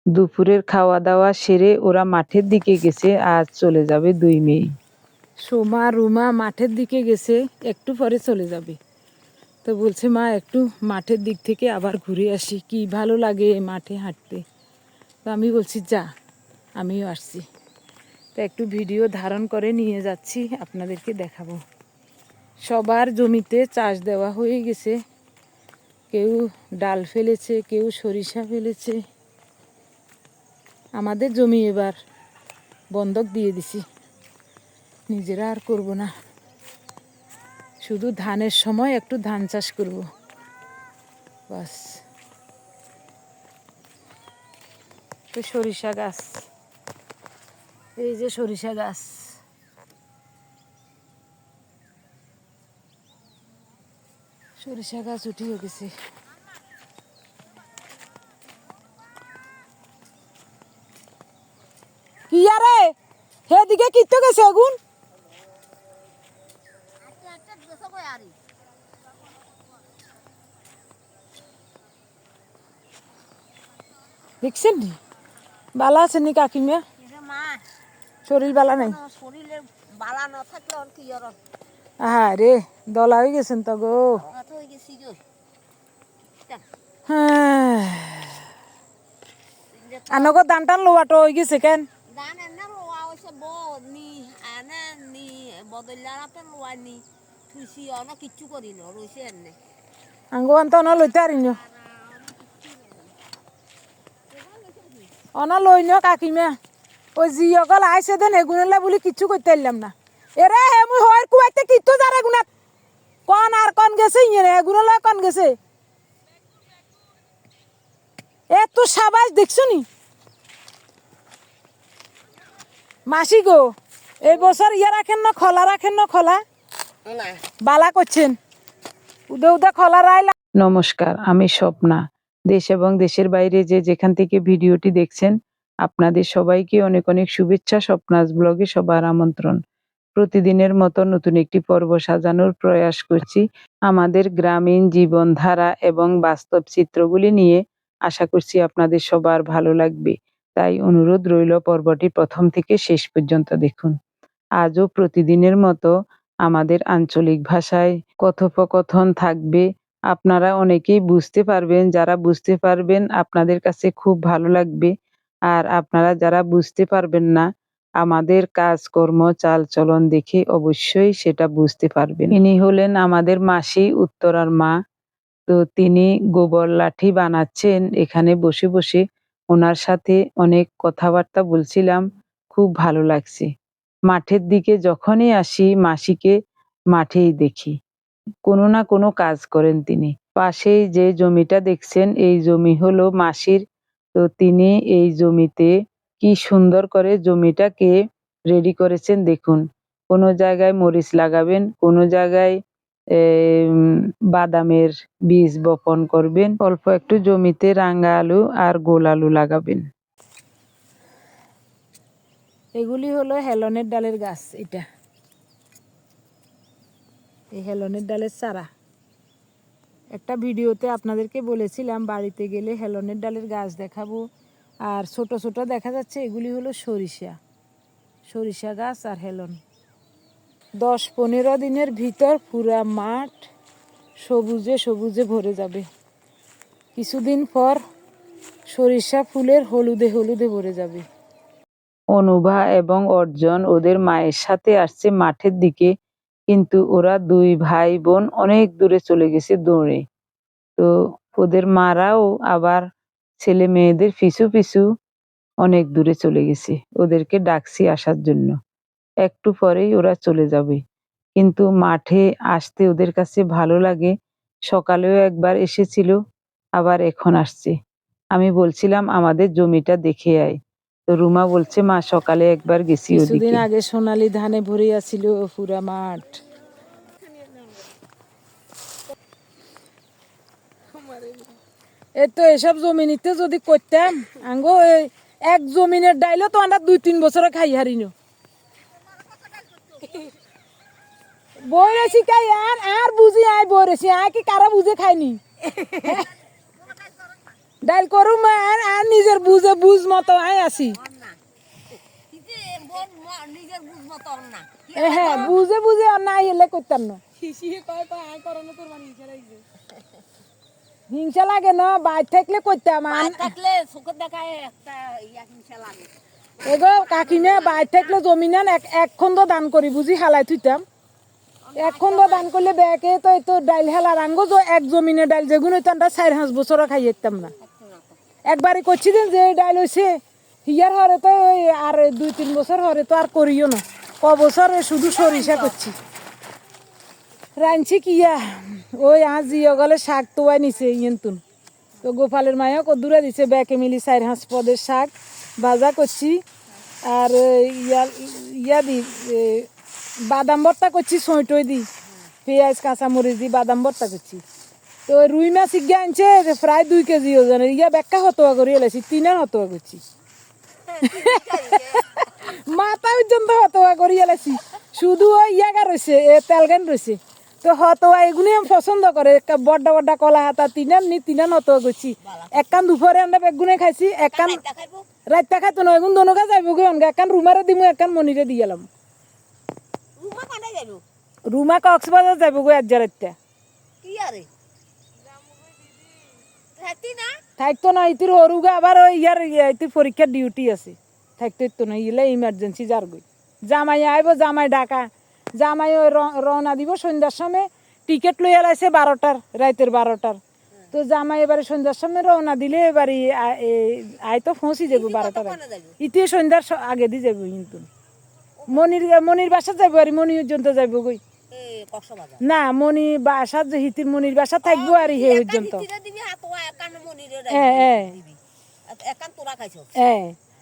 দুপুরের খাওয়া দাওয়া সেরে ওরা মাঠের দিকে গেছে, আজ চলে যাবে দুই মেয়ে। সোমা রুমা মাঠের দিকে গেছে, একটু পরে চলে যাবে। তো বলছে মা একটু মাঠের দিক থেকে আবার ঘুরে আসি, কি ভালো লাগে মাঠে হাঁটতে। তো আমি বলছি যা, আমিও আসছি। তো একটু ভিডিও ধারণ করে নিয়ে যাচ্ছি, আপনাদেরকে দেখাবো। সবার জমিতে চাষ দেওয়া হয়ে গেছে, কেউ ডাল ফেলেছে, কেউ সরিষা ফেলেছে। আমাদের জমি এবার বন্ধক দিয়ে দিছি, নিজেরা আর করব না, শুধু ধানের সময় একটু ধান চাষ করব বাস। তো সরিষা গাছ, এই যে সরিষা গাছ, সরিষা গাছ উঠিয়ে গেছে। কি আরে হেদিকে কিত্তো গেছে আগুন, দেখছেন নি? বালা আছে নি কাকিমা? শরীর বালা নাই? হ্যাঁ রে, দলা হয়ে গেছেন তো গো। হ্যাঁ, আনগো দান টান লোয়াটো হয়ে গেছে কেন? আঙ্গো আনতো অনা লইতে আরিনো, অনা লই নিও কাকিমা। ওই জি অকল আইসে দেন এগুনলে বলি কিচ্ছু করতে পারলাম না। এরে হে মুই হয়ের কুয়াইতে কিচ্ছু জারে গুনাত কন আর কন গেছে ইয়ে এগুনলে কন গেছে। এ তো সাবাস দেখছো নি মাসি গো, এই বছর ইয়া রাখেন না খোলা, রাখেন না খোলা বালা করছেন উদে উদে খোলা রাইলা। নমস্কার, আমি স্বপ্না। দেশ এবং দেশের বাইরে যে যেখান থেকে ভিডিওটি দেখছেন, আপনাদের সবাইকে অনেক অনেক শুভেচ্ছা। স্বপ্নাস ব্লগে সবার আমন্ত্রণ। প্রতিদিনের মতো নতুন একটি পর্ব সাজানোর প্রয়াস করছি আমাদের গ্রামীণ জীবনধারা এবং বাস্তব চিত্রগুলি নিয়ে। আশা করছি আপনাদের সবার ভালো লাগবে, তাই অনুরোধ রইল পর্বটি প্রথম থেকে শেষ পর্যন্ত দেখুন। আজও প্রতিদিনের মতো আমাদের আঞ্চলিক ভাষায় কথোপকথন থাকবে। আপনারা অনেকেই বুঝতে পারবেন, যারা বুঝতে পারবেন আপনাদের কাছে খুব ভালো লাগবে। আর আপনারা যারা বুঝতে পারবেন না, আমাদের কাজকর্ম চালচলন দেখে অবশ্যই সেটা বুঝতে পারবেন। ইনি হলেন আমাদের মাসি, উত্তরার মা। তো তিনি গোবর লাঠি বানাচ্ছেন এখানে বসে বসে। ওনার সাথে অনেক কথাবার্তা বলছিলাম, খুব ভালো লাগছে। মাঠের দিকে যখনই আসি মাসিকে মাঠেই দেখি, কোনো না কোনো কাজ করেন তিনি। পাশেই যে জমিটা দেখছেন এই জমি হলো মাসির। তো তিনি এই জমিতে কি সুন্দর করে জমিটাকে রেডি করেছেন দেখুন। কোনো জায়গায় মরিচ লাগাবেন, কোনো জায়গায় বাদামের বীজ বপন করবেন, অল্প একটু জমিতে রাঙা আলু আর গোল আলু লাগাবেন। এগুলি হলো হেলনের ডালের গাছ। এটা এই হেলনের ডালের চারা, একটা ভিডিওতে আপনাদেরকে বলেছিলাম বাড়িতে গেলে হেলনের ডালের গাছ দেখাবো। আর ছোট ছোট দেখা যাচ্ছে, এগুলি হলো সরিষা, সরিষা গাছ আর হেলন। 10-15 দিনের ভিতর পুরা মাঠ সবুজে সবুজে ভরে যাবে। কিছুদিন পর সরিষা ফুলের হলুদে হলুদে ভরে যাবে। অনুভা এবং অর্জন ওদের মায়ের সাথে আসছে মাঠের দিকে, কিন্তু ওরা দুই ভাই বোন অনেক দূরে চলে গেছে দৌড়ে। তো ওদের মারাও আবার ছেলে মেয়েদের পিছু পিছু অনেক দূরে চলে গেছে, ওদেরকে ডাকছি আসার জন্য। একটু পরেই ওরা চলে যাবে, কিন্তু মাঠে আসতে ওদের কাছে ভালো লাগে। সকালেও একবার এসেছিল, আবার এখন আসছে। আমি বলছিলাম আমাদের জমিটা দেখে আয়, তো রুমা বলছে মা সকালে একবার গেছি ওদিকে। কিছুদিন আগে সোনালী ধানে ভরে আছিল পুরা মাঠ। এই তো এসব জমিনিতে যদি করতাম আঙ্গো এক জমিনের ডাইলও তো আমরা 2-3 বছরে খাই হারিনো। বই রেছি খাই আর আর বুঝি আয় বই রেছি আয় কি কারা বুঝে খাইনি। ডাইল করুম আর নিজের বুঝ মতো আই আসি হ্যাঁ বুঝে আর না এলে করতাম না হিংসা লাগে না বাইর থাকলে করতাম এগো কাকিমা বাইর থাকলে জমিনান এক খন্ড দান করি বুঝি হালাই থুইতাম এক খন্ড দান করলে ব্যাকে তো এই তো ডাইল হেলা রাঙ্গো এক জমিনে ডাইল যেগুন হইতো আমরা 4-5 বছর খাই যেতাম না একবারই করছি দেন যে ডাইল হয়েছে হিয়ার হরে তো আর 2-3 বছর হরে তো আর করিও না ক বছর শুধু সরিষা করছি রাঁধছি কিয়া ওই আজ গলে শাক তোয়াই নিছে ইয়েন্তুন তো গোপালের মায়া কদ্দুরা দিছে ব্যাকে মিলি 4-5 পদের শাক ভাজা করছি আর ইয়া দি বাদাম ভর্তা করছি সইটই দি পেঁয়াজ কাঁচামরিচ দি বাদাম ভর্তা করছি তো রুই মাছ ইগা আনছে প্রায় 2 কেজি ওজনের ইয়া ব্যাখ্যা হতোয়া করে এলাইছি 3 হতোয়া করছি মাথা পর্যন্ত হতোয়া করে এলাইছি শুধু ওই ইয়াগা রয়েছে তেলগান রয়েছে তো হতোয়া এগুলি আমি পছন্দ করে বড্ডা বড্ডা কলা হাতা 3 হতোয়া করছি এক কান দুপুরে আমরা বেগুনে খাইছি এক কান রাতটা খাইতো না এগুন দনকা যাইব গে অনগা এক কান রুমারে দিমু এক কান মনিরে দিয়ে এলাম রুমা কক্সবাজার যাইব গো আজ রাতটা থাকতো না ইতির হরুগা আবার ওই ইয়ার ইতির পরীক্ষার ডিউটি আছে থাকতো তো না ইলে ইমার্জেন্সি যার গই জামাই আইব জামাই ঢাকা জামাই ওই রওনা দিব সন্ধ্যার সময় টিকিট লই এলাইছে 12টার রাতের 12টার তো জামাই এবারে সন্ধ্যার সময় রওনা দিলে এবারে আই তো পৌঁছি যাবো 12টার ইতি সন্ধ্যার আগে দিয়ে যাবো কিন্তু মনির বাসা যাবো আর মনি পর্যন্ত যাবো গই না মনি বাসা যে হিতির মনির বাসা থাকবো আর হে পর্যন্ত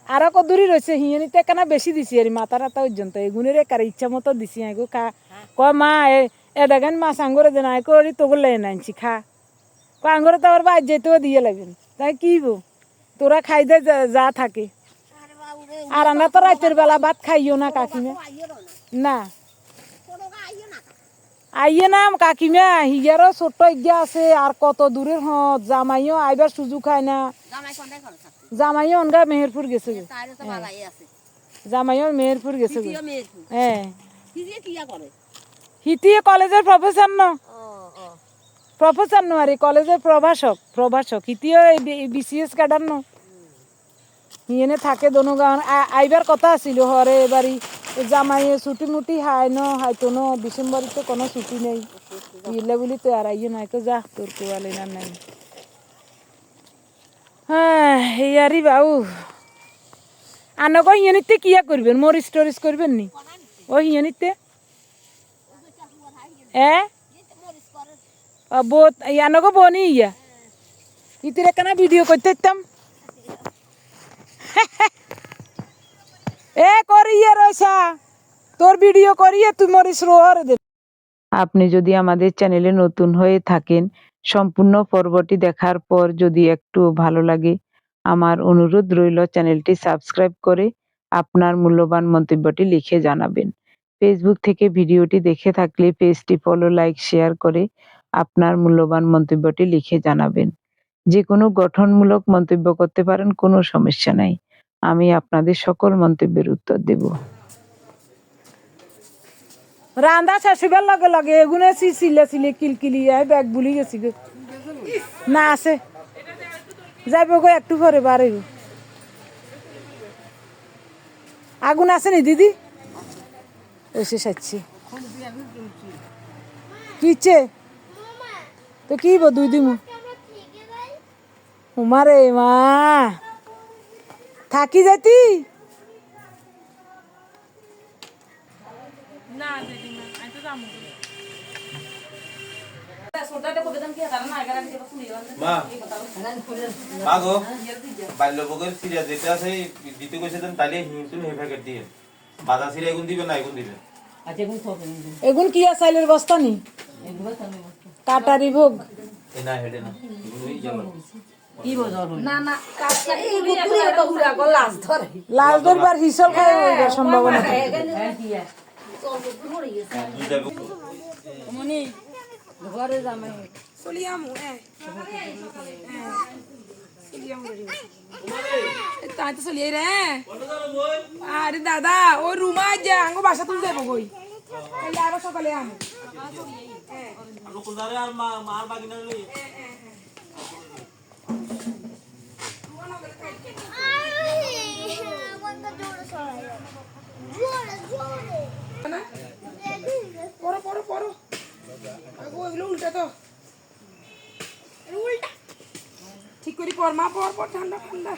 আরো কদুরি রয়েছে হিয়ানিতে কেনা বেশি দিছি আর মাথা রাতা পর্যন্ত এগুনের একার ইচ্ছা মতো দিছি আইগো খা ক মা এ দেখেন মাছ আঙ্গরে দেন আই করি তোগুলো লেন আনছি খা ক আঙ্গরে তো আবার বাইর যেতেও দিয়ে লাগবেন তাই কি বো তোরা খাই দে যা থাকে আর আমরা তো রাতের বেলা ভাত খাইও না কাকিমা না আইয়ে না কাকিমা হিয়ারও ছোট্ট ইগিয়া আছে আর কত দূরের জামাইও আইবার সুযোগ খায় না জামাইও অনগা মেহেরপুর গেছে জামাইও মেহেরপুর গেছে হ্যাঁ হিতিয়ে কলেজের প্রফেসর ন আরে কলেজের প্রভাষক হিতিও বিসিএস ক্যাডার ন হিয়েনে থাকে দনুগাঁও আইবার কথা আছিল হরে এবারই জামাই ছুটি মুটি হাইতো ন ডিসেম্বরিতে কোনো ছুটি নেই ইলে বলি তো আর আইয়ে নাই তো যা তোর কোয়ালে না নাই হ্যাঁ ইয়ারি বাউ আনক হিয়ানিতে কিয়া করবেন মরিচ টরিচ করবেন নি ও হিয়ানিতে বোত আনক বনি ইয়া ইতির একখানা ভিডিও করতে ইতাম করিয়ে রয়েছা তোর ভিডিও করিয়ে তুই মরিস রোহর দে। আপনি যদি আমাদের চ্যানেলে নতুন হয়ে থাকেন সম্পূর্ণ পর্বটি দেখার পর যদি একটু ভালো লাগে আমার অনুরোধ রইল চ্যানেলটি সাবস্ক্রাইব করে আপনার মূল্যবান মন্তব্যটি লিখে জানাবেন। ফেসবুক থেকে ভিডিওটি দেখে থাকলে পেজটি ফলো লাইক শেয়ার করে আপনার মূল্যবান মন্তব্যটি লিখে জানাবেন। যে কোনো গঠনমূলক মন্তব্য করতে পারেন, কোনো সমস্যা নাই, আমি আপনাদের সকল মন্তব্যের উত্তর দেব। রান্দা শাশুবার লগে লগে এগুনে সিলে কিলকিলি ব্যাগ বুলি গেছি গো না আছে যাইব গো একটু পরে বাড়ি আগুন আছে নি দিদি ওইসে সাচ্ছি কিচ্ছে তো কি বো দুই দিমু উমারে মা থাকি যাতি না দিদি না আমি তো যাবো এগুন কি চাইলের বস্তা নি কাটারি ভোগ লাল ধরবার হিসল খাই সম্ভাবনা ঘরে জামাই তাই তো চলিয়ে রে আরে দাদা ওই রুমা যা আঙ্গো বাসা তুই যাবো কই আবার সকালে আমি পড়ো পড়ো পড়ো ওইগুলো উল্টা তো উল্টা ঠিক করে পড় মা পড় পড় ঠান্ডা ঠান্ডা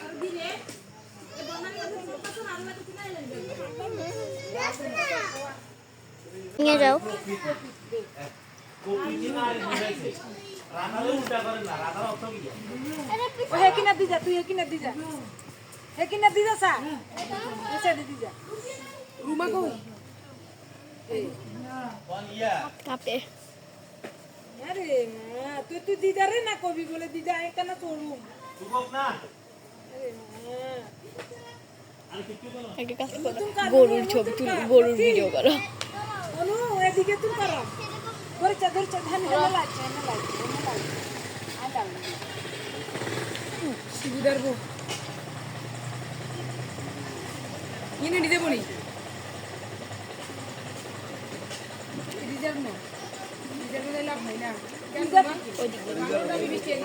নিয়ে যাও ও হে কিনা দি যা তুই হে কিনা দি যা হে কিনা দি যা সা এসে দি যা রুমা কো কাপে আরে মা তুই দিদা রে না কবি বলে দিদা এখানে তোর রুম আরে মা একটা কাজ করো গরুর ছবি তুলো গরুর ভিডিও করো অনু এদিকে তুই করো ধরছে ধান লাগছে শিবুদার বউ ইনি দিতে বলি রিজার্ভ না রিজার্ভ হলে লাভ হয় না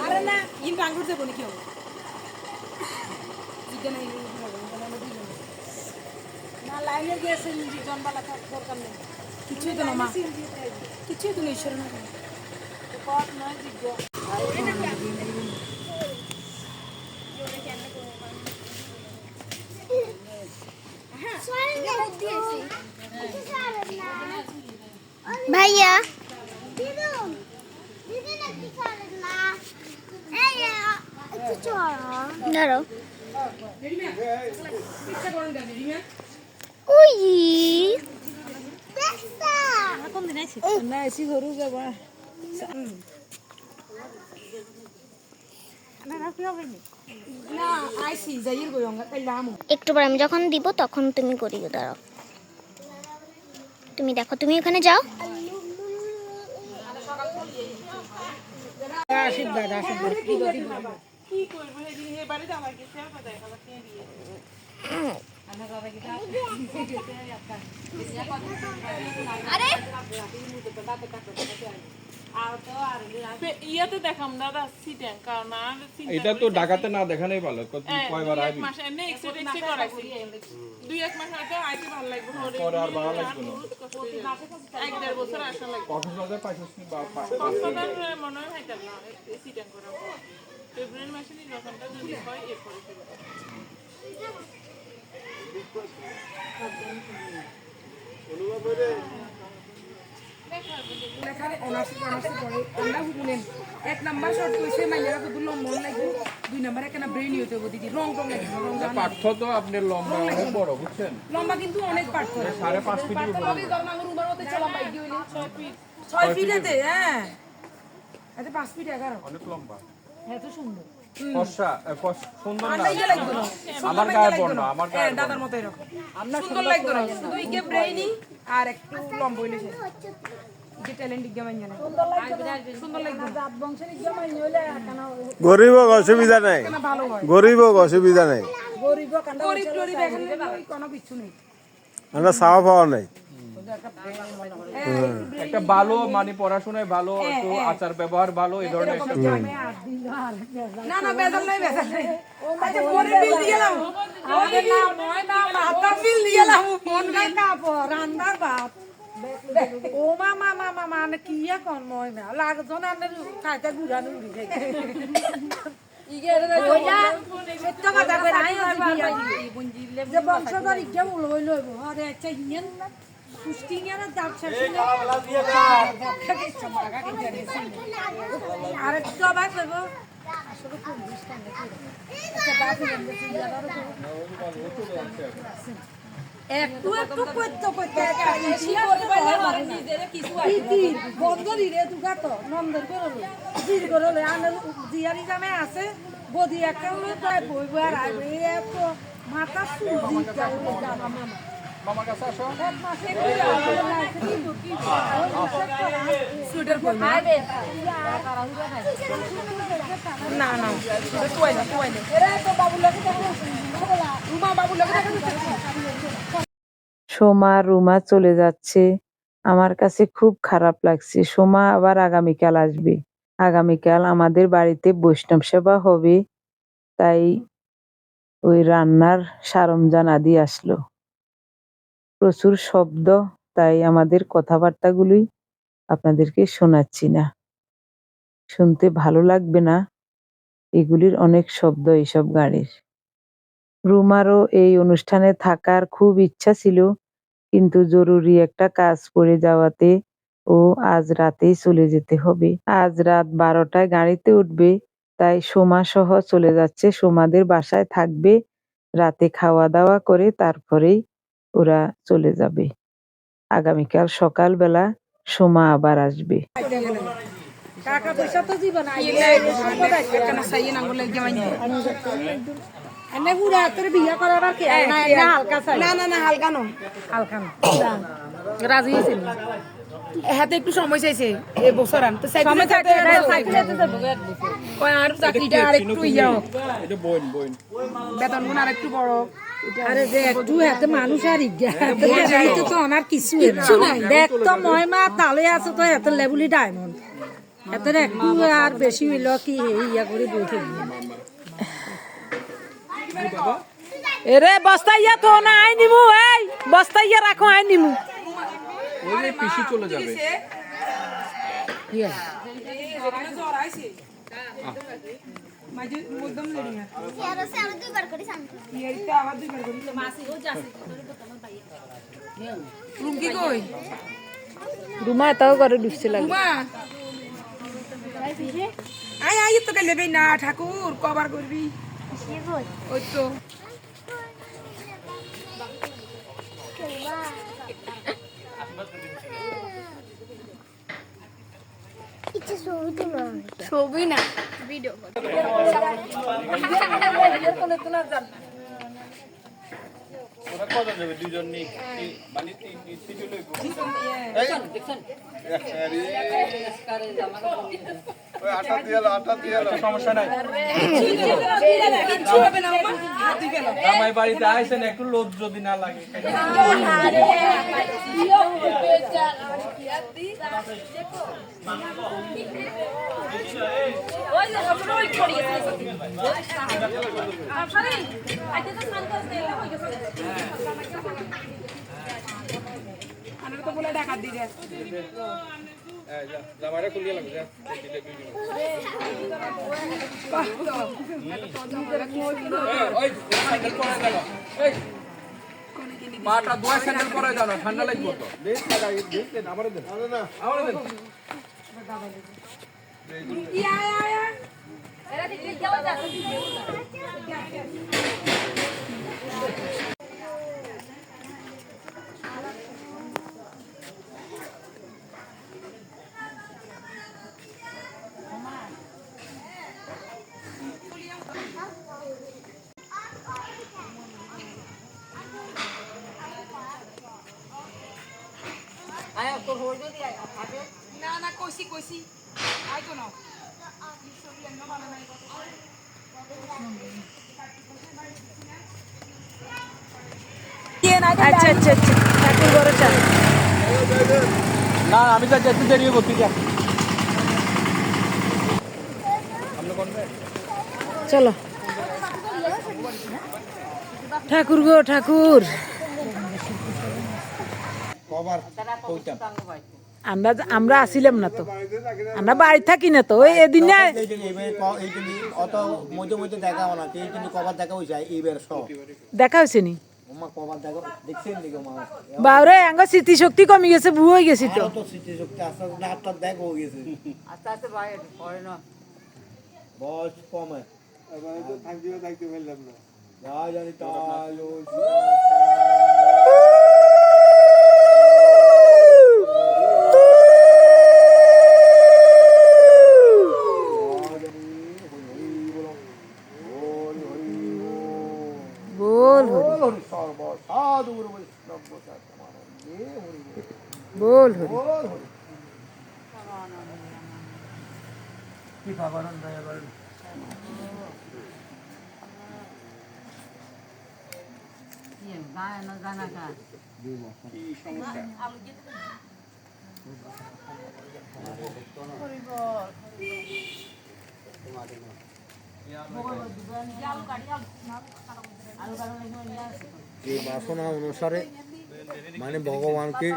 আরে না ইন বাঙ্গুর দেবো নাকি না লাইনে গেছে জনবালা দরকার নেই কিছুই তো না মা কিছুই তো নেই ঈশ্বর না কত নয় জিজ্ঞ ভাইয়া ধরো উই না এসি গরু যাবা না আইসি যাইর গয়ঙ্গা কাইলাম একটু পর আমি যখন দিব তখন তুমি করিও দাঁড়াও তুমি দেখো তুমি ওখানে যাও ইয়াতে দেখাম দাদা সিটেন কারণ এটা তো ঢাকাতে না দেখানোই ভালো কয়বার আইবি মাস এনে এক্সরে করাইছি 2-1 মাস হয়তো আইতে ভালো লাগবে পরে আর ভালো লাগবে না 1-1.5 বছর আসা লাগবে কক্সবাজার পাইছিস বা কক্সবাজার মনে হয় হাইতাম না সিটেন করা ফেব্রুয়ারি মাসে নির্বাচনটা যদি হয় এরপরে লেখার অনার্স পড়ে আমরা হুকুলেন 1 নাম্বার শর্ট কইছে মাইয়ারা তো দুলো মন লাগবে 2 নাম্বার এখানে ব্রেইন হতে হবে দিদি রং রং লাগবে রং পার্থ তো আপনি লম্বা অনেক বড় বুঝছেন লম্বা কিন্তু অনেক পার্থ 5.5 ফিট উপরে লগে দরমা রুমার মধ্যে চলা বাইক হইলে 6 ফিট এতে হ্যাঁ এতে 5 ফিট 11 অনেক লম্বা এত সুন্দর ফর্সা সুন্দর না আন্দাইয়া লাগতো না আমার গায়ে পড় না আমার গায়ে দাদার মতো এরকম সুন্দর লাগতো না শুধু ইকে ব্রেইনি আর একটু লম্বা হইলে যে ট্যালেন্ট ইকে মাইয়া না সুন্দর লাগতো জাত বংশের জমাই নইলে কেন গরিব অসুবিধা নাই ভালো হয় গরিব অসুবিধা নাই গরিব কান্ডা গরিব টরিব এখানে কোনো কিছু নেই আমরা চাওয়া পাওয়া নাই একটা ভালো মানে পড়াশোনায় ভালো একটু আচার ব্যবহার ভালো এই ধরনের একটা না না বেজাল নাই বেজাল নাই আচ্ছা ফোনের বিল দিয়ে গেলাম আমাদের না নয় না ভাতার বিল দিয়ে গেলাম ফোন না কাপড় রান্নার ভাত ও মা মানে কি এখন ময় না লাগজন আনের খাইতে গুড়ানো উড়ি খাইতে সত্য কথা কই নাই যে বংশধর ইজ্ঞা উলই লইব আরে আচ্ছা হিয়েন না পুষ্টিংয়ের দাম শেষ আর একটু অবাক হইব আসলে কোন দৃষ্টান একটু একটু করতে করতে বন্ধ দিলে দুগা তো নন্দর করলো জির করলে আনার জিয়ারি জামে আছে বদি একটা প্রায় বই বই আর আইবে এত মাথা সুজি মামা মামার কাছে আসো। না না তুই না এরা তো বাবুর লাগে রুমা বাবুর লাগে সোমা রুমা চলে যাচ্ছে, আমার কাছে খুব খারাপ লাগছে। সোমা আবার আগামীকাল আসবে। আগামীকাল আমাদের বাড়িতে বৈষ্ণব সেবা হবে, তাই ওই রান্নার সরঞ্জাম আদি আসলো। প্রচুর শব্দ, তাই আমাদের কথাবার্তাগুলোই আপনাদেরকে শোনাচ্ছি না। শুনতে ভালো লাগবে না, এগুলির অনেক শব্দ এইসব গাড়ির। রুমারও এই অনুষ্ঠানে থাকার খুব ইচ্ছা ছিল, কিন্তু জরুরি একটা কাজ পড়ে যাওয়াতে ও আজ রাতেই চলে যেতে হবে। আজ রাত 12টায় গাড়িতে উঠবে, তাই সোমা সহ চলে যাচ্ছে। সোমাদের বাসায় থাকবে, রাতে খাওয়া দাওয়া করে তারপরেই ওরা চলে যাবে। আগামীকাল সকালবেলা সোমা আবার আসবে। টাকা পয়সা তো দিবা না কেন সাইয়ে না বলে জামাই এনে পুরা তোর বিয়া করার আর কি না না হালকা চাই না না না হালকা নো হালকা নো রাজি হইছে হাতে একটু সময় চাইছে এই বছর আন তো সময় থাকে সাইকেলে তো কয় আর চাকরিটা আর একটু ইয়াও এটা বইন বইন বেতন গুণ আর একটু বড় আরে যে একটু হাতে মানুষ আর ইজ্ঞা তো অনার কিছু নাই দেখ তো মহিমা তালে আছে তো এত লেবুলি ডায়মন্ড এত একটু আর বেশি হইল কি ইয়া করে বই থাকবি এরে বস্তা ইয়া তো না আই নিমু, এই বস্তা ইয়া রাখো আই নিমু। ওই যে পিসি চলে যাবে। রুমকি কই রুমা এটাও করে ঢুকছে লাগে। রুমা আই আই তো কে লেবে না ঠাকুর কভার করবি ওই তো ছবি না ভিডিও ওরা কত যাবে দুইজন নি মানে তিন সিটি লইবো ওই আটা দিয়ে সমস্যা নাই। আমার বাড়িতে আইছেন একটু লোভ যদি না লাগে। আনার তো বলে ডাকাত দি যা জামাইরা খুলিয়ে লাগবে যা ওই স্যান্ডেল পরে দাও এই পাটা দুয়া স্যান্ডেল পরে দাও না ঠান্ডা লাগবে তো দেখ দেখ আমারে দেন না আমারে দেন ইয়া ইয়া এরা ঠিক যাও যা না না কইছি কইছি আই তো না আচ্ছা আচ্ছা আচ্ছা, ঠাকুর ঘরে চল। না আমি তো যেতে দেরি হবো ঠিক আছে চলো ঠাকুর গো ঠাকুর। আমরা আসিলাম না তো, আমরা বাড়ি থাকি না তো। ওই এদিন অত মধ্যে মধ্যে দেখা হয় না কিন্তু কবার দেখা হয়েছে এইবার সব দেখা হয়েছে নি কবার দেখা দেখছেন দিকে বাউরে আঙ্গ স্মৃতিশক্তি কমে গেছে, ভু হয়ে গেছি তো। তো স্মৃতিশক্তি আস্তে আস্তে আপনার দেখা হয়ে গেছে আস্তে আস্তে বয়স কমে থাকতে পারলাম না জানি তাই बोल बोल হরি সর্ব সাধু গুরু বৈষ্ণব সমানন্দে হরি बोल हरि বল হরি কি পাবারন দয়া করেন কি সমস্যা এই বাসনা অনুসারে মানে ভগবানকে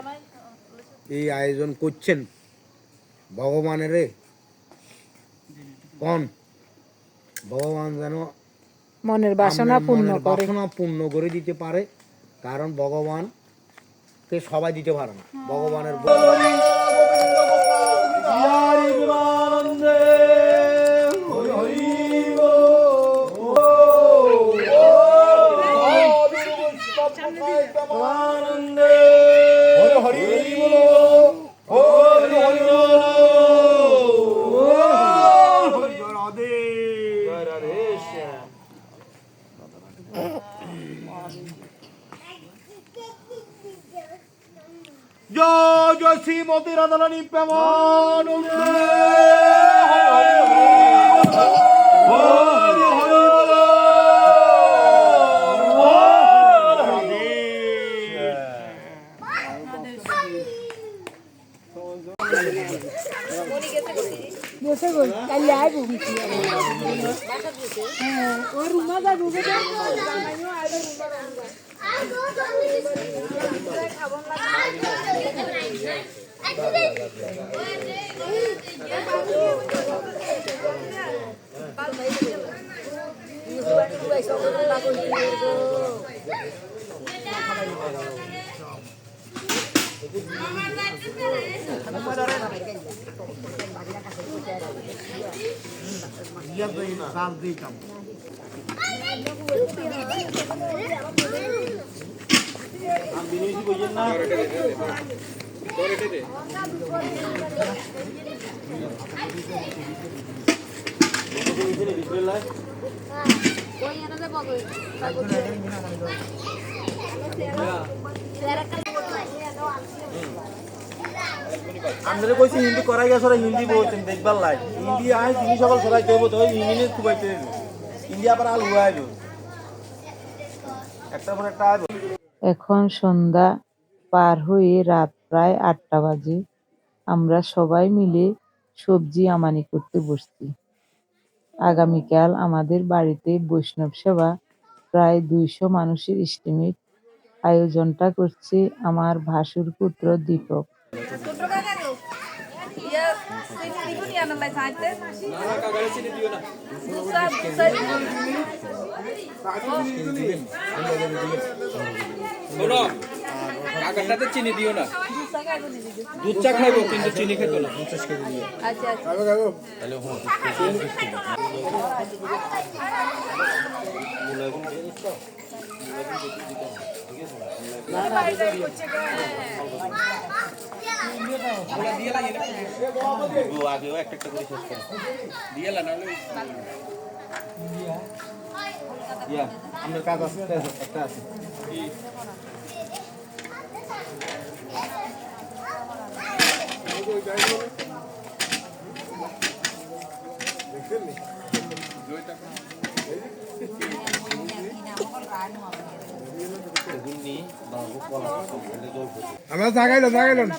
এই আয়োজন করছেন ভগবানের কোন ভগবান যেন মনের বাসনা পূর্ণ মনের করে বাসনা পূর্ণ করে দিতে পারে কারণ ভগবানকে সবাই দিতে পারে না ভগবানের জয় জয় শ্রীমতী রাধারানী প্রেমানন্দে হরি হরি বল গেছে গো কালি আইবো বিকি হ্যাঁ ও রুমা যা রুমে যা জামাইও আইবো রুমা আমরা কইছি হিন্দি করাই গেছে হিন্দি বলতেন দেখবার লাই হিন্দি আয় তিনি সকল সবাই দেব তো হিন্দি খুবাইতে হিন্দি আবার আল হুয়াইব একটা পর একটা আইব এখন সন্ধ্যা পার হয়ে রাত প্রায় 8টা বাজে আমরা সবাই মিলে সবজি আমানি করতে বসছি আগামীকাল আমাদের বাড়িতে বৈষ্ণব সেবা প্রায় 200 মানুষের এস্টিমেট আয়োজনটা করছে আমার ভাসুর পুত্র দীপক শোনো কাকাটাতে চিনি দিও না দুধ চা খাইবো কিন্তু চিনি খেতো না আগেও একটা একটা করে শেষ করে দিয়ে না ইয়া আমাদের কাজ আছে একটা আছে আমরা জাগাইলাম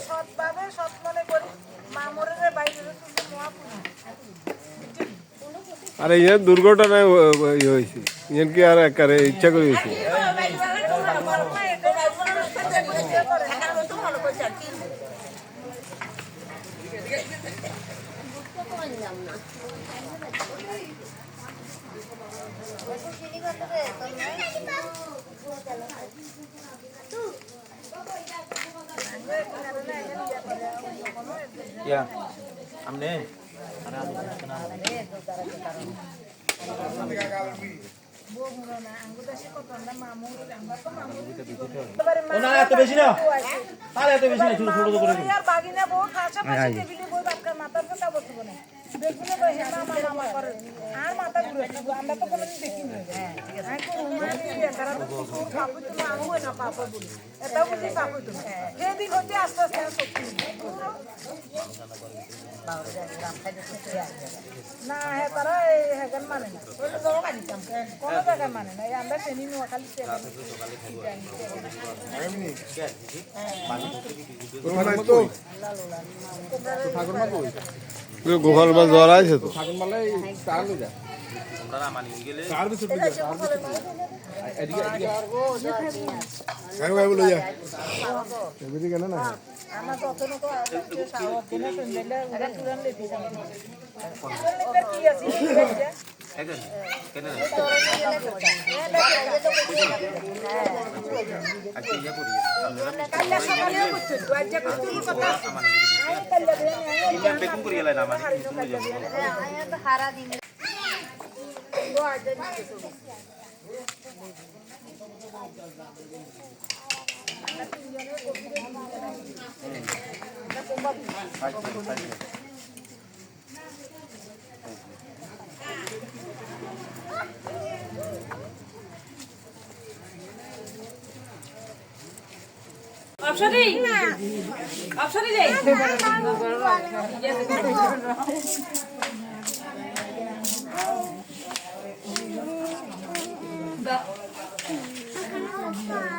সৎভাবে সৎ মনে করি মামরের বাইরে আর এই দুর্ঘটনায় হয়েছে ইয়ান কি আর একারে ইচ্ছা করে হয়েছে Ya. Amne. না এত বেশি না তাহলে এত বেশি না ছোট ছোট করে বাগিনা বউ খাসা পাশে টেবিলে বই বাপকার মাথার কথা বসে বলে দেখুন বসে মামা মামা করে আর মাথা ঘুরে আমরা তো কোনোদিন দেখিনি হ্যাঁ ঠিক আছে আমি কোন মানে তারা তো পাপু তুমি আমু না পাপা বলি এটা বুঝি পাপু তুমি সেদিন হতে আস্তে আস্তে সত্যি না হ্যাঁ তারা হ্যাঁ মানে না কোনো জায়গায় মানে না আমরা ট্রেনিং খালি গোপাল বা জ্বর আছে তো ফাগুন মালাই চার লই যা তোমরা না মানি গেলে চার বিশ লই যা এদিকে গায় গায় বলে যা এদিকে কেন না আমার কখনো তো সাহস দিনে শুনলে ওরা তুরান লেতে যাবে কি আছে এখন কেন আজকে ইয়া করি কাল্লা সকালে করতে তো আজ করতে কথা আমি কাল্লা ইয়া বেকুম করি এলাই না মানে শুনে যাব আয়া তো হারা দিন তো আজ অপশনই অপশনই দে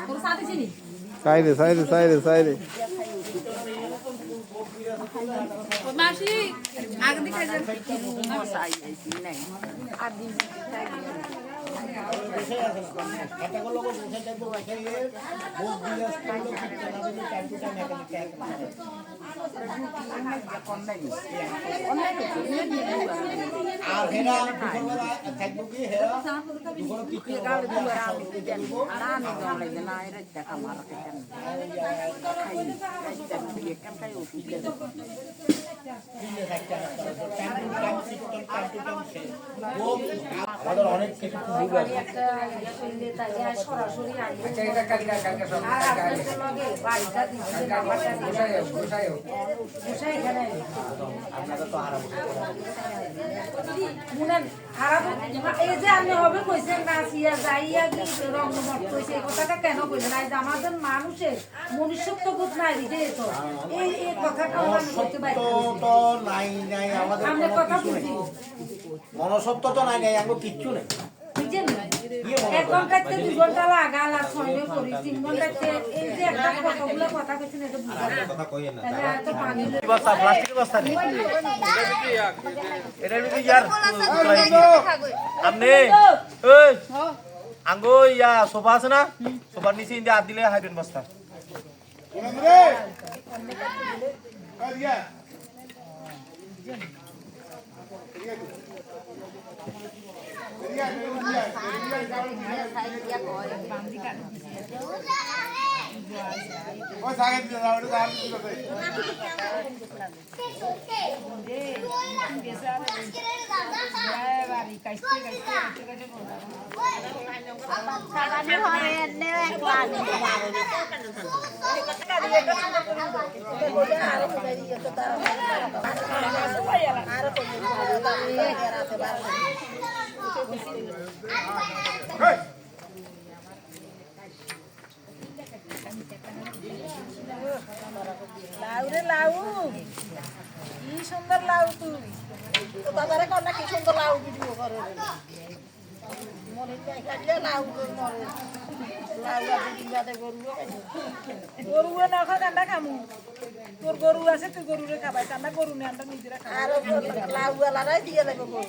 তোর সাথে চিনি সাইরে সাইরে সাইরে সাইরে মাসি আগে দিকে যান আর হেরা দুপুরবেলা থাকবো কি হেরা দুপুর কি আমাদের অনেক কিছু ভুল আছে সরাসরি এই যে আমি হবে কইছেন নাচিয়া যাইয়া কি রঙ্গমঠ কইছে এই কথাটা কেন কইছেন আজ আমাদের মানুষের মনুষ্যত্ব বোধ নাই রে তো এই কথাটা আমি বলতে পারি তো নাই নাই আমাদের আমরা কোনো কথা কিছু বুঝি নেই মনসত্ব তো নাই নাই আমার কিচ্ছু নেই বুঝছেন 1 ঘন্টাতে 2 ঘন্টা লাগাল আর সময় করি 3 ঘন্টাতে এই যে একটা কতগুলো কথা কইছেন এটা বুঝা কথা কইেন না তাহলে এত পানি বস্তা প্লাস্টিক বস্তা নেই এটা যদি ইয়ার আমনে এই আঙ্গো ইয়া সোফা আছে না সোফার নিচে ইন্দে হাত দিলে হাইবেন বস্তা লাউ রে লাউ কি সুন্দর লাউ তুই বাজারে কন্যা কি সুন্দর লাউ ভিডিও করে মনে খাইলে লাউ মরে লাউ দিন বাদে গরু না খাই কান্না খামু তোর গরু আছে তুই গরুরে খাবাই কান্না গরু নে আমরা নিজেরা খাই আর লাউ ওয়ালারাই দিয়ে লাগবে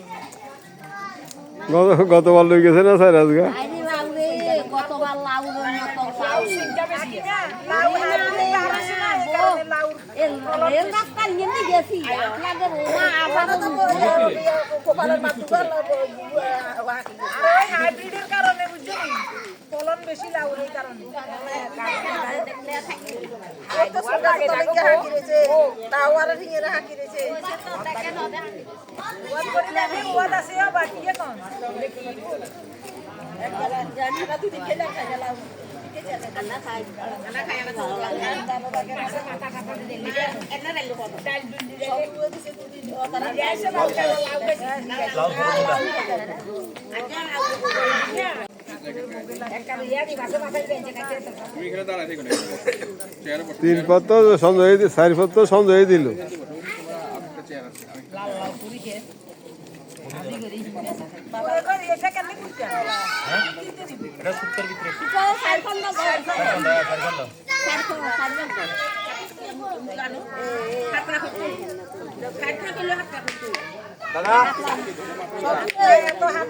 গতবার লই গেছে না স্যার আজকে আইনি লাউ রে গতবার লাউ মতো লাউ সিংটা বেশি না লাউ লাউ এর রাস্তা নিয়ে গেছি আপনাদের ওনা আবার কোপালের মাতুবা আর হাইব্রিডের কারণে বুঝছেন ফলন বেশি লাউর এই কারণে কত সুন্দর লাগে হাকিরেছে তাও আর রিঙের হাকিরেছে ওয়াদ করে দেখে ওয়াদ আছে বাকি এখন একবার জানি না তুই খেলা খাই লাউ কান্না খাই কান্না খাই না ভালো লাগে কাটা কাটা দিলে এন্না রাইলো কত ডাল দুল দিলে সব দিছে তুই তারা যাইছে লাউ লাউ বেশি লাউ তুমি এখানে দাঁড়ায় থেকো না চেয়ারে বসো 3 পত্র সঞ্জয় 4 পত্র সঞ্জয় দিল একটা চেয়ার আছে বাবা করে এটা কেমনে করতে এটা সুত্তর ভিতরে সাইফল না সাইফল সাইফল হাতরা করতে খাইতে কিলো হাতরা করতে দাদা তো হাত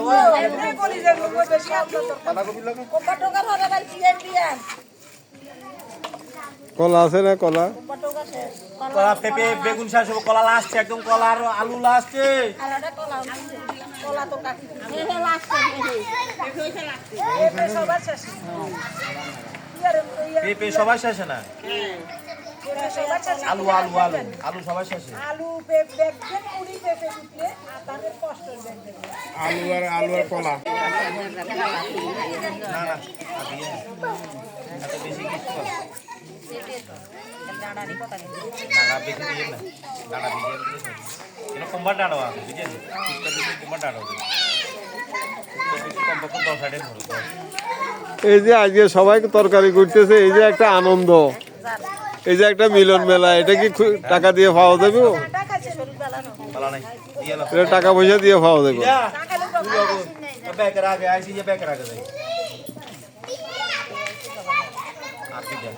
ও এমনি বলি যে লোক বেশি আনতো দাদা কবি লাগে কপাটোকার হবে ভাই চিকেন দিয়া কলা আছে না কলা কপাটোকা শেষ কলা পেঁপে বেগুন শাক সব কলা লাস্টে একদম কলা আর আলু লাস্টে আলাদা কলা কলা তো কাটি এ লাস্টে এ লাস্টে এই সবার শেষ পেঁপে সবাই শেষে না সবার শেষ আলু আলু আলু আলু সবাই শেষে আলু পেঁপে দেখবেন কুড়ি পেঁপে দিতে আপনাদের কষ্ট দেখবেন আলু আর কলা না না এত বেশি কিছু না দাঁড়া বেশি দিয়ে না দাঁড়া ভিজিয়ে দিলে এটা কোম্বার দাঁড়া আছে বুঝেন এটা বেশি কোম্বার দাঁড়া আছে কমপক্ষে 10 আইটেম হলো এই যে আজকে সবাই তরকারি করতেছে এই যে একটা আনন্দ এই যে একটা মিলন মেলা এটা কি টাকা দিয়ে পাওয়া যাবে টাকা আছে শরীর বেলানো বলা নাই দিয়ে না এটা টাকা পয়সা দিয়ে পাওয়া যাবে বেকার আগে আইসি যে বেকার আগে যাই আপনি যান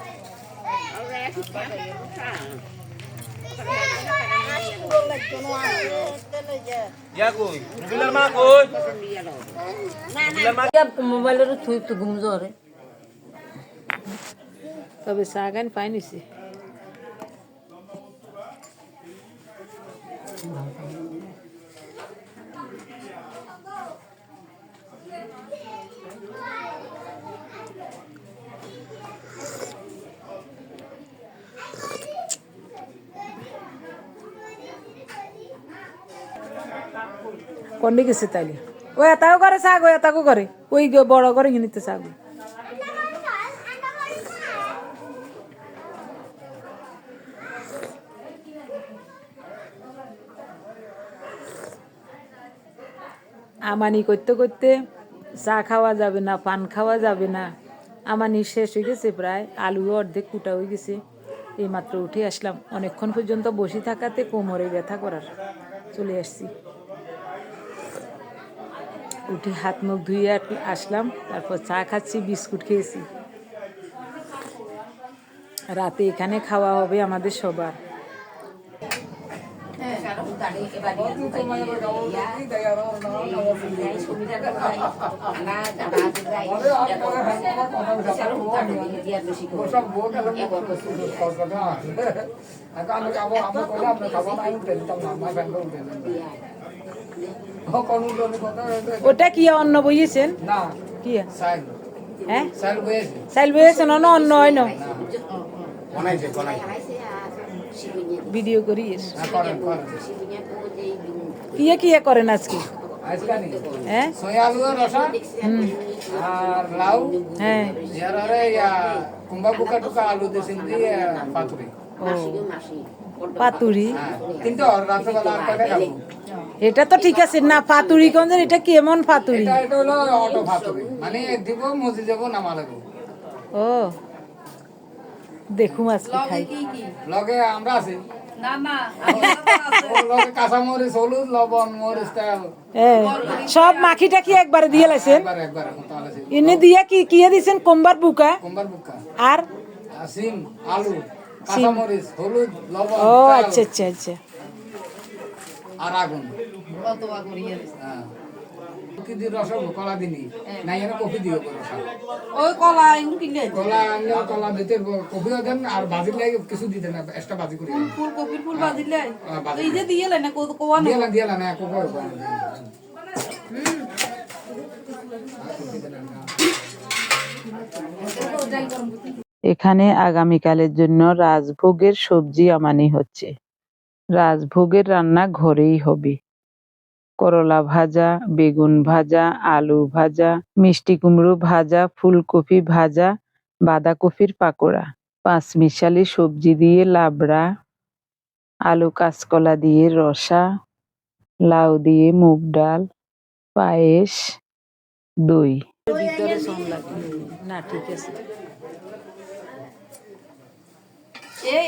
ইয়া কই রুবিলার মা কই রুবিলার মা মোবাইলের থুই তো ঘুম ধরে তবে সাগান পাই নিছি কন্ডি গেছে তাইলে ও এটাও করে শাক ও এটাও করে ওই বড় করে কিনিতে শাক আমানি করতে করতে চা খাওয়া যাবে না পান খাওয়া যাবে না আমানি শেষ হয়ে গেছে প্রায় আলুও অর্ধেক কুটা হয়ে গেছে এইমাত্র উঠে আসলাম অনেকক্ষণ পর্যন্ত বসে থাকাতে কোমরে ব্যথা করার চলে আসছি উঠে হাত মুখ ধুয়ে আসলাম তারপর চা খাচ্ছি বিস্কুট খেয়েছি রাতে এখানে খাওয়া হবে আমাদের সবার ওটা কি অন্ন বইয়েছেন কি হ্যাঁ চাইল বইয়েছেন অন্ন হয় না ভিডিও করিস কিয়ে কিয়ে করেন আজকে হ্যাঁ আর লাউ হ্যাঁ কুম্বা বুকা টুকা আলু দিয়েছেন দিয়ে পাতুরি পাতুরি কিন্তু রাত্রেবেলা আর কয়টা খাবো এটা তো ঠিক আছে না পাতুরি কোন এটা কেমন পাতুরি এটা হলো অটো পাতুরি মানে দিব মজি যাব নামা লাগবে ও দেখুম আজকে খাই লগে আমরা আছি ওর লগে কাঁচামরিচ হলুদ লবণ মরিচ তেল সব মাখি টাকি একবারে দিয়ে লাইছেন একবার তাহলে ইনি দিয়ে কি কি দিয়েছেন কোম্বার বুকা কুম্বার বুকা আর সিম আলু কাঁচামরিচ হলুদ লবণ ও তেল, আচ্ছা আচ্ছা আচ্ছা আর আগুন হ্যাঁ। কি দিয়ে রসা কলা দিনি নাই এর কফি দিও রসা ওই কলা ইন কিনে কলা আনলে কলা দিতে কফিও দেন আর বাজির লাগে কিছু দিতে না এক্সট্রা বাজি করে দেন। ফুলকপির ফুল বাজিলে বাজিলে। এই যে দিয়ে না কোয়া না দিয়ালা না কোকো এখানে আগামীকালের জন্য রাজভোগের সবজি আমানি হচ্ছে। রাজভোগের রান্না ঘরেই হবে। করলা ভাজা, বেগুন ভাজা, আলু ভাজা, মিষ্টি কুমড়ো ভাজা, ফুলকপি ভাজা, বাঁধাকপির পাকোড়া, পাঁচমিশালি সবজি দিয়ে লাবড়া, আলু কাঁচকলা দিয়ে রসা, লাউ দিয়ে মুগ ডাল, পায়েস, দই। না ঠিক আছে।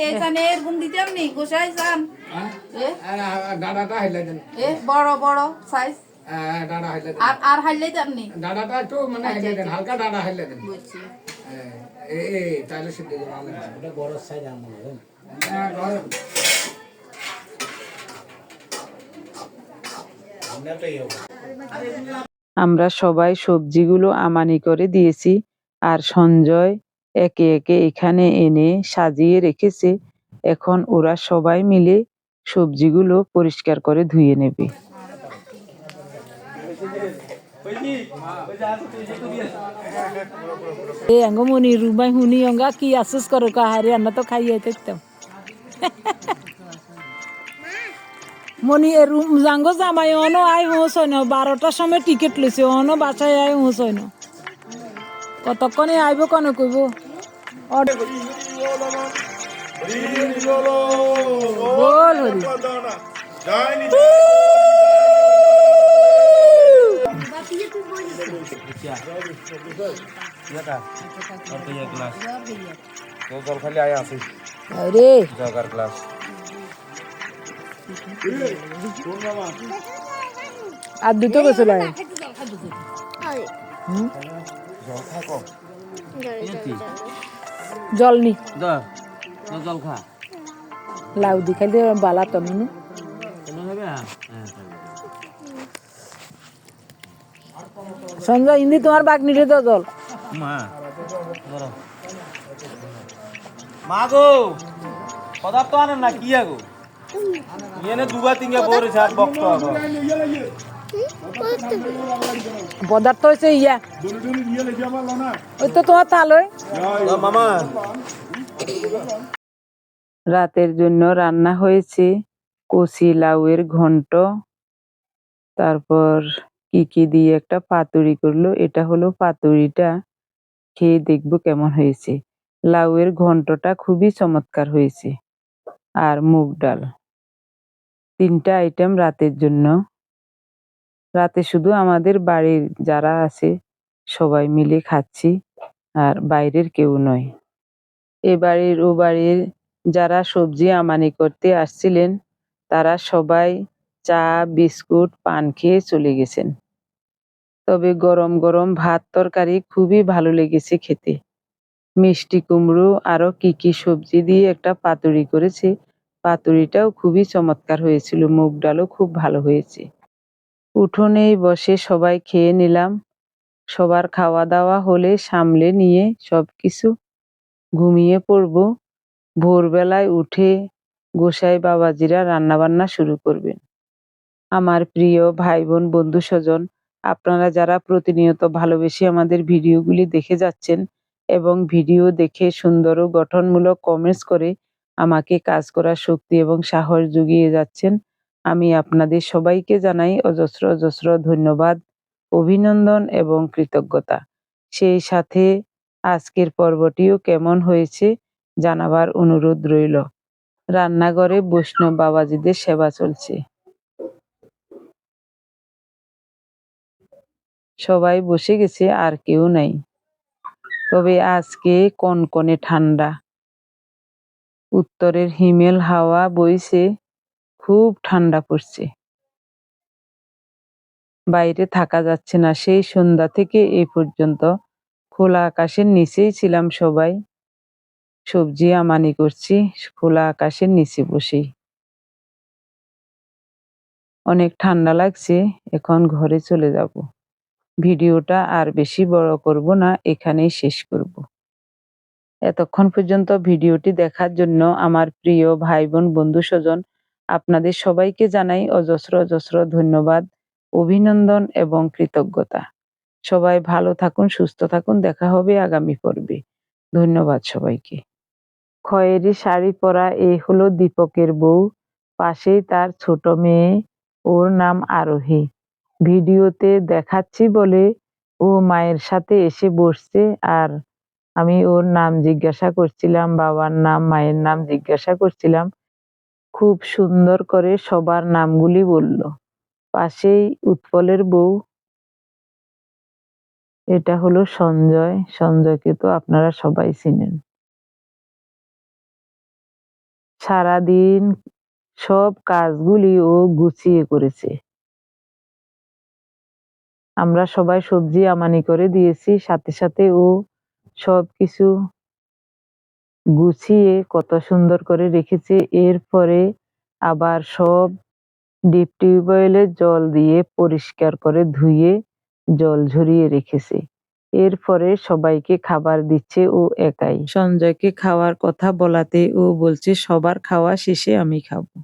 এইখানে এরকম দিতাম নি গোসাই যান ডাডাটা হাইলাই দেন বড় বড় সাইজ ডাডা হাইলাই দেন আর হাইলাই দাম নি ডাডাটা একটু মানে হাইলাই দেন হালকা ডাডা হাইলাই দেন তাহলে সিদ্ধ হয়ে যাবে ওটা বড় সাইজ আমার আমরা সবাই সবজিগুলো আমানি করে দিয়েছি আর সঞ্জয় একে একে এখানে এনে সাজিয়ে রেখেছে। এখন ওরা সবাই মিলে সবজিগুলো পরিষ্কার করে ধুয়ে নেবে। মনি রুমাই হুনি অঙ্গা কি আসাস করো কাহারে আমরা তো খাইয়ে থাকতাম মনি জাঙ্গো জামাই অনো আই হোসই না 12টার সময় টিকিট লইছে অনো বাসায় আই হোসই না কতক্ষণে আইব কেন কইব বল হরি জল খালি আয় আছে রে জগার গ্লাস আর দুটো গেছিল জল নি জল খা লাউ দি খাইলে বালা তো নি সঞ্জয় ইন্দি তোমার বাঘ নিলে তো জল মা গো পদার্থ আনেন না কি আগো এনে দুবার তিনবার পড়েছে আর বক্ত পদার্থ হয়েছে ইয়া ওই তো তোমার তালয় মামা রাতের জন্য রান্না হয়েছে কচি লাউয়ের ঘন্ট, তারপর কি কি দিয়ে একটা পাতুরি করলো। এটা হলো পাতুরিটা, খেয়ে দেখবো কেমন হয়েছে। লাউয়ের ঘন্টটা খুবই চমৎকার হয়েছে। আর মুগ ডাল, 3টা আইটেম রাতের জন্য। রাতে শুধু আমাদের বাড়ির যারা আছে সবাই মিলে খাচ্ছি, আর বাইরের কেউ নয়। এ বাড়ির ও বাড়ির যারা সবজি আমানি করতে আসছিলেন তারা সবাই চা বিস্কুট পান খেয়ে চলে গেছেন। তবে গরম গরম ভাত তরকারি খুবই ভালো লেগেছে খেতে। মিষ্টি কুমড়ো আরো কি কি সবজি দিয়ে একটা পাতুরি করেছে, পাতুরিটাও খুবই চমৎকার হয়েছিল। মুগ ডালও খুব ভালো হয়েছে। উঠোনেই বসে সবাই খেয়ে নিলাম। সবার খাওয়া দাওয়া হলে সামলে নিয়ে সবকিছু ঘুমিয়ে পড়বো। ভোরবেলায় উঠে গোসাই বাবাজিরা রান্নাবান্না শুরু করবেন। আমার প্রিয় ভাই বোন বন্ধু স্বজন, আপনারা যারা প্রতিনিয়ত ভালোবেসে আমাদের ভিডিওগুলি দেখে যাচ্ছেন এবং ভিডিও দেখে সুন্দর ও গঠনমূলক কমেন্টস করে আমাকে কাজ করার শক্তি এবং সাহস জুগিয়ে যাচ্ছেন, আমি আপনাদের সবাইকে জানাই অজস্র অজস্র ধন্যবাদ, অভিনন্দন এবং কৃতজ্ঞতা। সেই সাথে আজকের পর্বটিও কেমন হয়েছে জানাবার অনুরোধ রইল। রান্নাঘরে বৈষ্ণব বাবাজিদের সেবা চলছে। সবাই বসে গেছে, আর কেউ নাই। তবে আজকে কনকনে ঠান্ডা। উত্তরের হিমেল হাওয়া বইছে, খুব ঠান্ডা পড়ছে। বাইরে থাকা যাচ্ছে না। সেই সন্ধ্যা থেকে এই পর্যন্ত খোলা আকাশের নিচেই ছিলাম সবাই। সবজি আমানি করছি খোলা আকাশের নিচে বসেই। অনেক ঠান্ডা লাগছে, এখন ঘরে চলে যাব। ভিডিওটা আর বেশি বড় করব না, এখানেই শেষ করব। এতক্ষণ পর্যন্ত ভিডিওটি দেখার জন্য আমার প্রিয় ভাই বোন বন্ধু স্বজন আপনাদের সবাইকে জানাই অজস্র অজস্র ধন্যবাদ, অভিনন্দন এবং কৃতজ্ঞতা। সবাই ভালো থাকুন, সুস্থ থাকুন। দেখা হবে আগামী পর্বে। ধন্যবাদ সবাইকে। খয়েরি শাড়ি পরা এই হলো দীপকের বউ, পাশেই তার ছোট মেয়ে, ওর নাম আরোহী। ভিডিওতে দেখাচ্ছি বলে ও মায়ের সাথে এসে বসছে, আর আমি ওর নাম জিজ্ঞাসা করছিলাম, বাবার নাম মায়ের নাম জিজ্ঞাসা করছিলাম। খুব সুন্দর করে সবার নামগুলি বলল। পাশেই উৎপলের বউ, এটা হলো সঞ্জয়। সঞ্জয়কে তো আপনারা সবাই চিনেন। সারাদিন সব কাজগুলি ও গুছিয়ে করেছে। আমরা সবাই সবজি আমানি করে দিয়েছি, সাথে সাথে ও সবকিছু গুছিয়ে কত সুন্দর করে রেখেছে। এরপরে আবার সব ডিপ টিউবওয়েলের জল দিয়ে পরিষ্কার করে ধুয়ে জল ঝরিয়ে রেখেছে। এরপরে সবাইকে খাবার দিচ্ছে ও একাই। সঞ্জয়কে খাওয়ার কথা বলাতে ও বলছে সবার খাওয়া শেষে আমি খাবো।